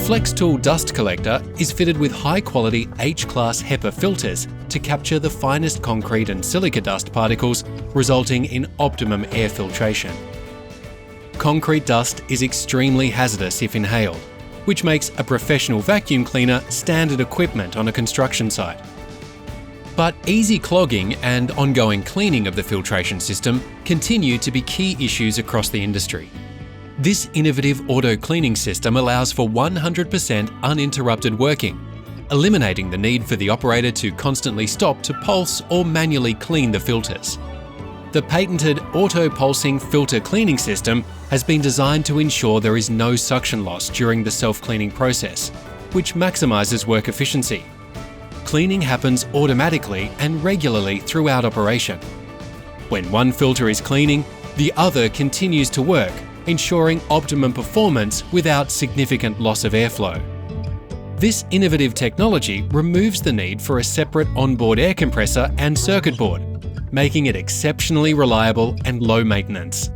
Flextool dust collector is fitted with high-quality H-Class HEPA filters to capture the finest concrete and silica dust particles, resulting in optimum air filtration. Concrete dust is extremely hazardous if inhaled, which makes a professional vacuum cleaner standard equipment on a construction site. But easy clogging and ongoing cleaning of the filtration system continue to be key issues across the industry. This innovative auto-cleaning system allows for 100% uninterrupted working, eliminating the need for the operator to constantly stop to pulse or manually clean the filters. The patented auto-pulsing filter cleaning system has been designed to ensure there is no suction loss during the self-cleaning process, which maximises work efficiency. Cleaning happens automatically and regularly throughout operation. When one filter is cleaning, the other continues to work, ensuring optimum performance without significant loss of airflow. This innovative technology removes the need for a separate onboard air compressor and circuit board, making it exceptionally reliable and low maintenance.